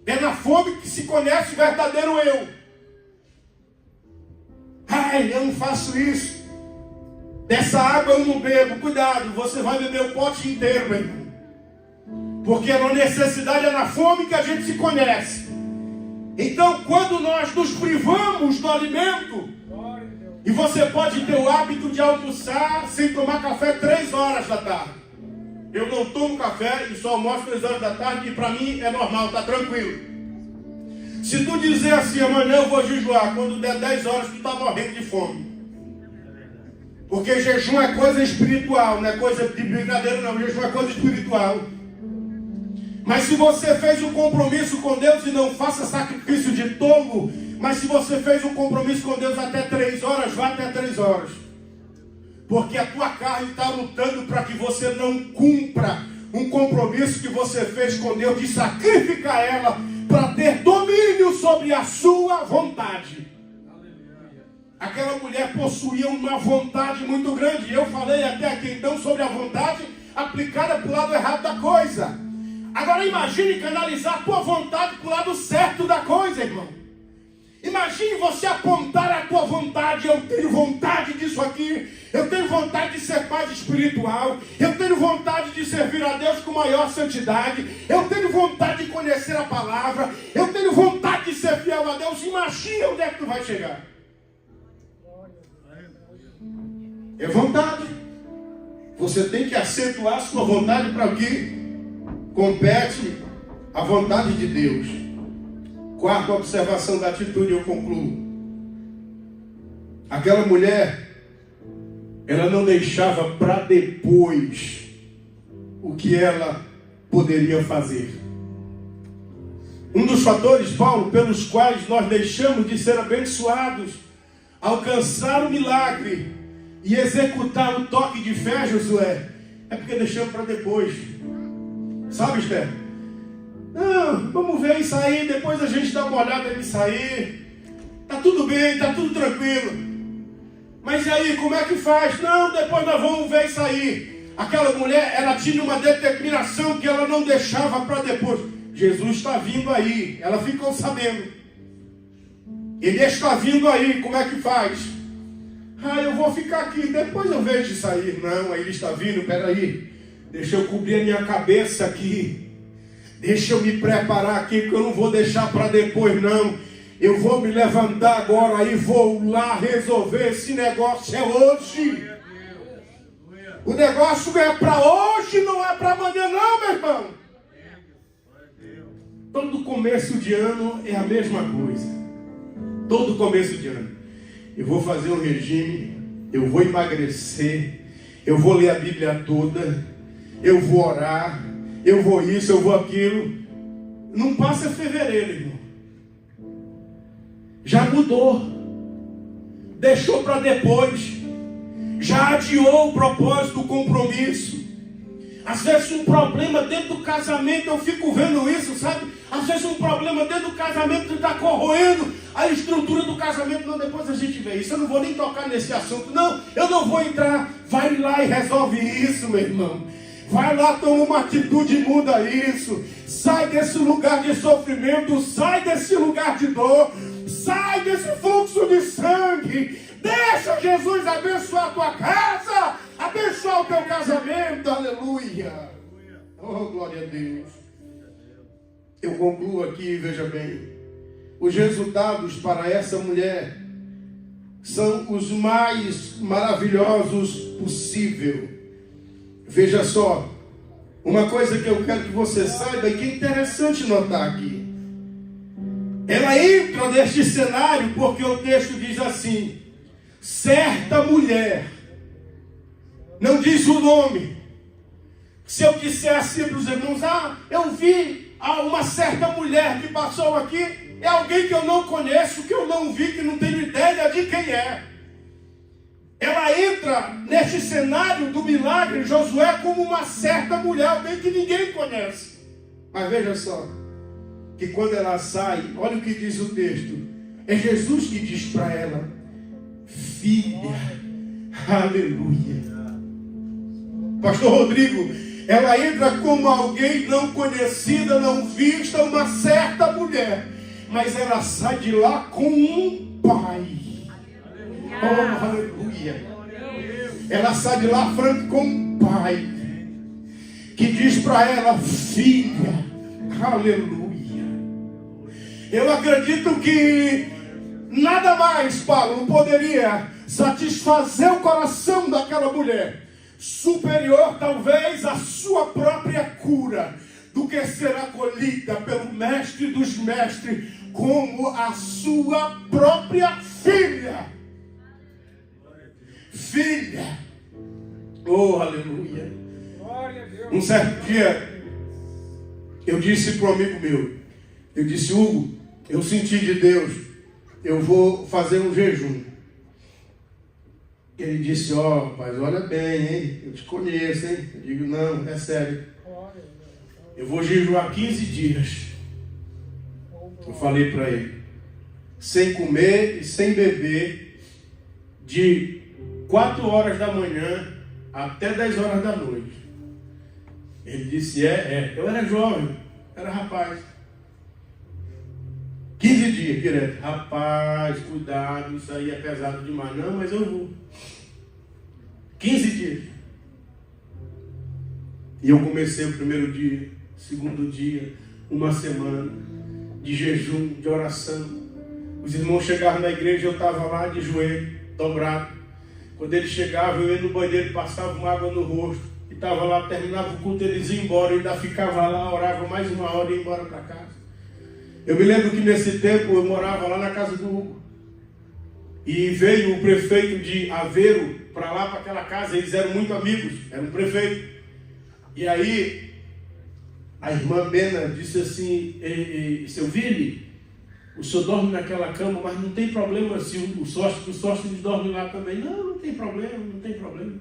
Speaker 3: É na fome que se conhece o verdadeiro eu. Ai, eu não faço isso. Dessa água eu não bebo. Cuidado, você vai beber o pote inteiro, meu irmão. Porque a necessidade é na fome que a gente se conhece. Então, quando nós nos privamos do alimento, e você pode ter o hábito de almoçar sem tomar café 3 horas da tarde. Eu não tomo café e só almoço 3 horas da tarde, e para mim é normal, está tranquilo. Se tu dizer assim, amanhã eu vou jejuar, quando der 10 horas tu está morrendo de fome. Porque jejum é coisa espiritual, não é coisa de brincadeira não, jejum é coisa espiritual. Mas se você fez um compromisso com Deus, e não faça sacrifício de tolo, mas se você fez um compromisso com Deus até 3 horas, vá até 3 horas. Porque a tua carne está lutando para que você não cumpra um compromisso que você fez com Deus de sacrificar ela para ter domínio sobre a sua vontade. Aquela mulher possuía uma vontade muito grande. Eu falei até aqui então sobre a vontade aplicada para o lado errado da coisa. Agora imagine canalizar a tua vontade para o lado certo da coisa, irmão. Imagine você apontar a tua vontade. Eu tenho vontade disso aqui. Eu tenho vontade de ser mais espiritual. Eu tenho vontade de servir a Deus com maior santidade. Eu tenho vontade de conhecer a palavra. Eu tenho vontade de ser fiel a Deus. Imagine onde é que tu vai chegar. É vontade. Você tem que acentuar a sua vontade para o que compete à vontade de Deus. Quarta observação da atitude, eu concluo. Aquela mulher, ela não deixava para depois o que ela poderia fazer. Um dos fatores, Paulo, pelos quais nós deixamos de ser abençoados, alcançar o milagre e executar o toque de fé, Josué, é porque deixamos para depois. Sabe, Esther? Não, vamos ver isso aí, depois a gente dá uma olhada nisso aí. Tá tudo bem, tá tudo tranquilo. Mas e aí, como é que faz? Não, depois nós vamos ver isso aí. Aquela mulher, ela tinha uma determinação que ela não deixava para depois. Jesus está vindo aí. Ela ficou sabendo. Ele está vindo aí, como é que faz? Eu vou ficar aqui, depois eu vejo sair. Não, ele está vindo, peraí. Deixa eu cobrir a minha cabeça aqui. Deixa eu me preparar aqui, porque eu não vou deixar para depois, não. Eu vou me levantar agora e vou lá resolver esse negócio. É hoje. O negócio é para hoje, não é para amanhã, não, meu irmão. Todo começo de ano é a mesma coisa. Todo começo de ano. Eu vou fazer um regime, eu vou emagrecer, eu vou ler a Bíblia toda, eu vou orar, eu vou isso, eu vou aquilo. Não passa fevereiro, irmão. Já mudou. Deixou para depois. Já adiou o propósito, o compromisso. Às vezes um problema dentro do casamento, eu fico vendo isso, sabe? Às vezes um problema dentro do casamento que está corroendo a estrutura do casamento. Não, depois a gente vê isso. Eu não vou nem tocar nesse assunto. Não, eu não vou entrar. Vai lá e resolve isso, meu irmão. Vai lá, toma uma atitude e muda isso. Sai desse lugar de sofrimento. Sai desse lugar de dor. Sai desse fluxo de sangue. Deixa Jesus abençoar a tua casa. Abençoar o teu casamento. Aleluia. Oh, glória a Deus. Eu concluo aqui, veja bem. Os resultados para essa mulher são os mais maravilhosos possível. Veja só. Uma coisa que eu quero que você saiba e que é interessante notar aqui. Ela entra neste cenário porque o texto diz assim: certa mulher. Não diz o nome. Se eu disser assim para os irmãos: eu vi uma certa mulher que passou aqui, é alguém que eu não conheço, que eu não vi, que não tenho ideia de quem é. Ela entra neste cenário do milagre, Josué, como uma certa mulher, alguém que ninguém conhece. Mas veja só, que quando ela sai, olha o que diz o texto. É Jesus que diz para ela: filha, aleluia. Pastor Rodrigo, ela entra como alguém não conhecida, não vista, uma certa mulher. Mas ela sai de lá com um pai. Oh, aleluia. Ela sai de lá franco com um pai que diz para ela: filha, aleluia. Eu acredito que nada mais, Paulo, poderia satisfazer o coração daquela mulher, superior talvez à sua própria cura, do que ser acolhida pelo mestre dos mestres como a sua própria filha. Filha. Oh, aleluia. Um certo dia, eu disse para um amigo meu, eu disse: Hugo, eu senti de Deus, eu vou fazer um jejum. Ele disse: rapaz, olha bem, hein? Eu te conheço, hein? Eu digo: não, é sério. Eu vou jejuar 15 dias. Eu falei para ele: sem comer e sem beber, de 4 horas da manhã até 10 horas da noite. Ele disse: eu era jovem, era rapaz. 15 dias direto. Rapaz, cuidado, isso aí é pesado demais. Não, mas eu vou. 15 dias. E eu comecei o primeiro dia, segundo dia, uma semana de jejum, de oração. Os irmãos chegavam na igreja, eu estava lá de joelho, dobrado. Quando eles chegavam, eu ia no banheiro, passava uma água no rosto. E estava lá, terminava o culto, eles iam embora. Eu ainda ficava lá, orava mais uma hora e ia embora para casa. Eu me lembro que nesse tempo eu morava lá na casa do Hugo. E veio o prefeito de Aveiro para lá, para aquela casa. Eles eram muito amigos, era um prefeito. E aí, a irmã Bena disse assim: seu Vili, o senhor dorme naquela cama, mas não tem problema se os sócios dormem lá também. Não, não tem problema, não tem problema.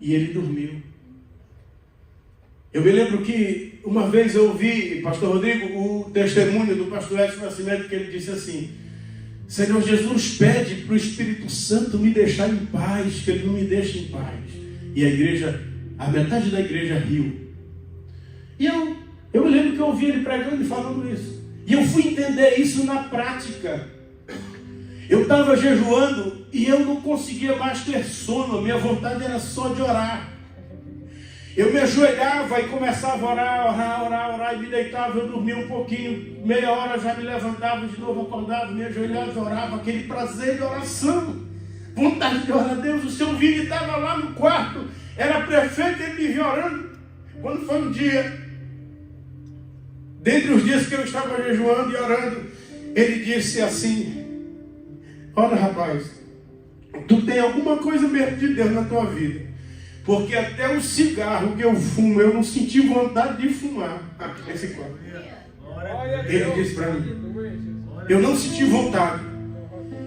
Speaker 3: E ele dormiu. Eu me lembro que uma vez eu ouvi, pastor Rodrigo, o testemunho do pastor Edson Nascimento, que ele disse assim: Senhor Jesus, pede para o Espírito Santo me deixar em paz, que ele não me deixa em paz. E a igreja, a metade da igreja riu. E eu me lembro que eu ouvi ele pregando e falando isso. E eu fui entender isso na prática. Eu estava jejuando e eu não conseguia mais ter sono. Minha vontade era só de orar. Eu me ajoelhava e começava a orar e me deitava, eu dormia um pouquinho, meia hora já me levantava de novo, acordava, me ajoelhava e orava, aquele prazer de oração, vontade de orar a Deus. O seu Vini estava lá no quarto, era prefeito, ele me viu orando. Quando foi um dia, dentre os dias que eu estava jejuando e orando, ele disse assim: olha, rapaz, tu tem alguma coisa mesmo de Deus na tua vida. Porque até o cigarro que eu fumo, eu não senti vontade de fumar aqui nesse quarto. Ele disse para mim, eu não senti vontade.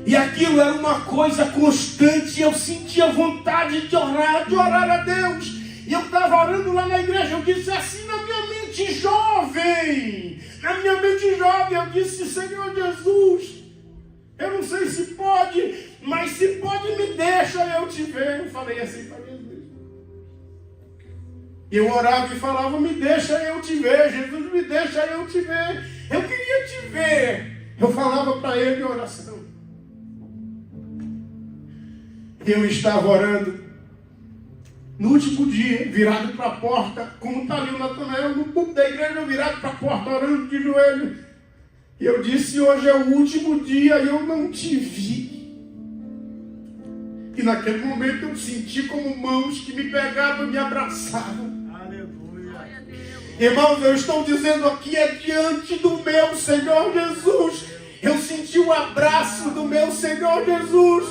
Speaker 3: E aquilo era uma coisa constante, eu sentia vontade de orar a Deus. E eu estava orando lá na igreja, eu disse assim na minha mente jovem. Eu disse: Senhor Jesus, eu não sei se pode, mas se pode, me deixa eu te ver. Eu falei assim para Jesus. Eu orava e falava: me deixa eu te ver, Jesus, me deixa eu te ver. Eu queria te ver. Eu falava para ele em oração. Eu estava orando no último dia, virado para a porta, como está ali o Natanael, no púlpito da igreja, virado para a porta, orando de joelho. E eu disse: hoje é o último dia e eu não te vi. E naquele momento eu senti como mãos que me pegavam e me abraçavam. Irmãos, eu estou dizendo aqui, é diante do meu Senhor Jesus. Eu senti o abraço do meu Senhor Jesus.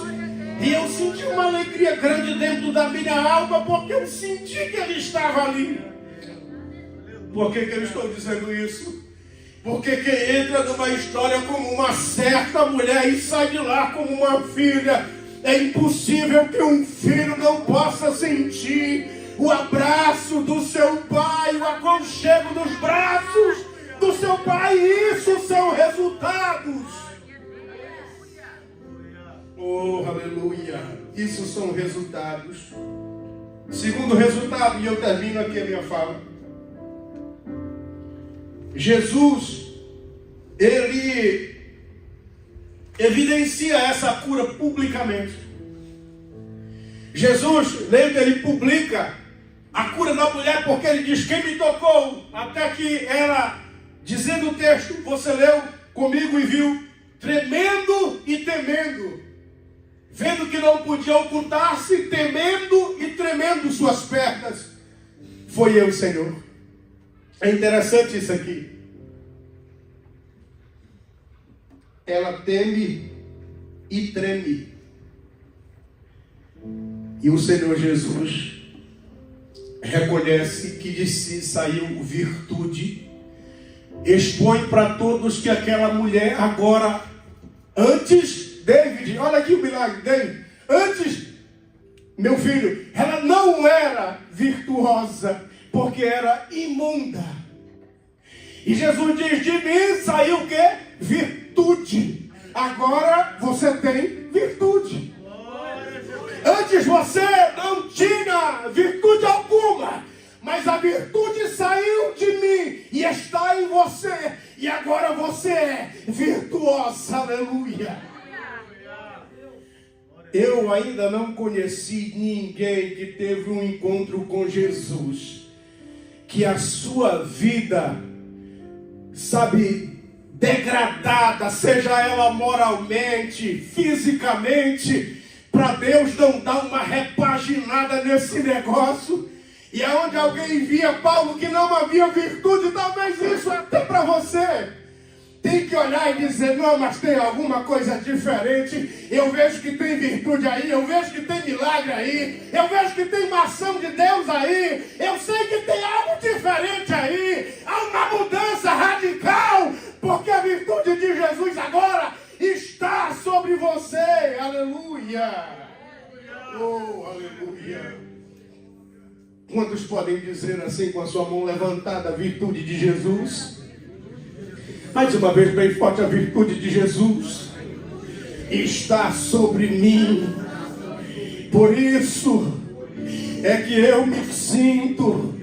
Speaker 3: E eu senti uma alegria grande dentro da minha alma, porque eu senti que Ele estava ali. Por que eu estou dizendo isso? Porque quem entra numa história como uma certa mulher e sai de lá como uma filha, é impossível que um filho não possa sentir o abraço do seu pai, o aconchego dos braços do seu pai. Isso são resultados. Oh, aleluia. Isso são resultados. Segundo resultado, e eu termino aqui a minha fala. Jesus, Ele evidencia essa cura publicamente. Jesus, lembra, Ele publica a cura da mulher, porque Ele diz: quem me tocou? Até que ela, dizendo o texto, você leu comigo e viu, tremendo e temendo, vendo que não podia ocultar-se, temendo e tremendo suas pernas, foi eu, Senhor. É interessante isso aqui. Ela teme e treme. E o Senhor Jesus reconhece que de si saiu virtude. Expõe para todos que aquela mulher agora, antes, David, olha aqui o milagre, David, antes, meu filho, ela não era virtuosa, porque era imunda. E Jesus diz: de mim saiu o quê? Virtude. Agora você tem virtude. Antes você não tinha virtude alguma, mas a virtude saiu de mim e está em você. E agora você é virtuosa. Aleluia. Eu ainda não conheci ninguém que teve um encontro com Jesus, que a sua vida, sabe, degradada, seja ela moralmente, fisicamente, para Deus não dar uma repaginada nesse negócio. E aonde alguém via Paulo que não havia virtude, talvez isso até para você tem que olhar e dizer: não, mas tem alguma coisa diferente. Eu vejo que tem virtude aí, eu vejo que tem milagre aí, eu vejo que tem uma ação de Deus aí, eu sei que tem algo diferente aí. Há uma mudança radical, porque a virtude de Jesus agora está sobre você. Aleluia. Oh, aleluia. Quantos podem dizer assim com a sua mão levantada: a virtude de Jesus? Mais uma vez bem forte: a virtude de Jesus está sobre mim. Por isso é que eu me sinto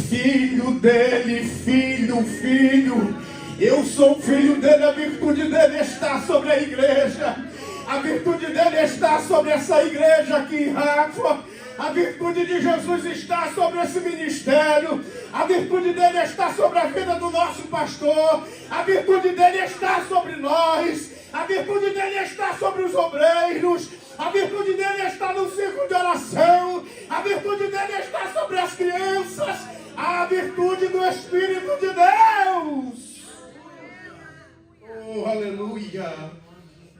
Speaker 4: Filho dele, filho. Eu sou filho dele, a virtude dele está sobre a igreja. A virtude dele está sobre essa igreja aqui em Rafa. A virtude de Jesus está sobre esse ministério. A virtude dele está sobre a vida do nosso pastor. A virtude dele está sobre nós. A virtude dele está sobre os obreiros. A virtude dele está no círculo de oração. A virtude dele está sobre as crianças. A virtude do Espírito de Deus. Oh, aleluia.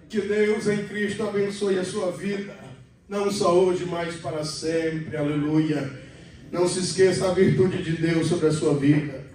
Speaker 4: Que Deus em Cristo abençoe a sua vida. Não só hoje, mas para sempre. Aleluia. Não se esqueça a virtude de Deus sobre a sua vida.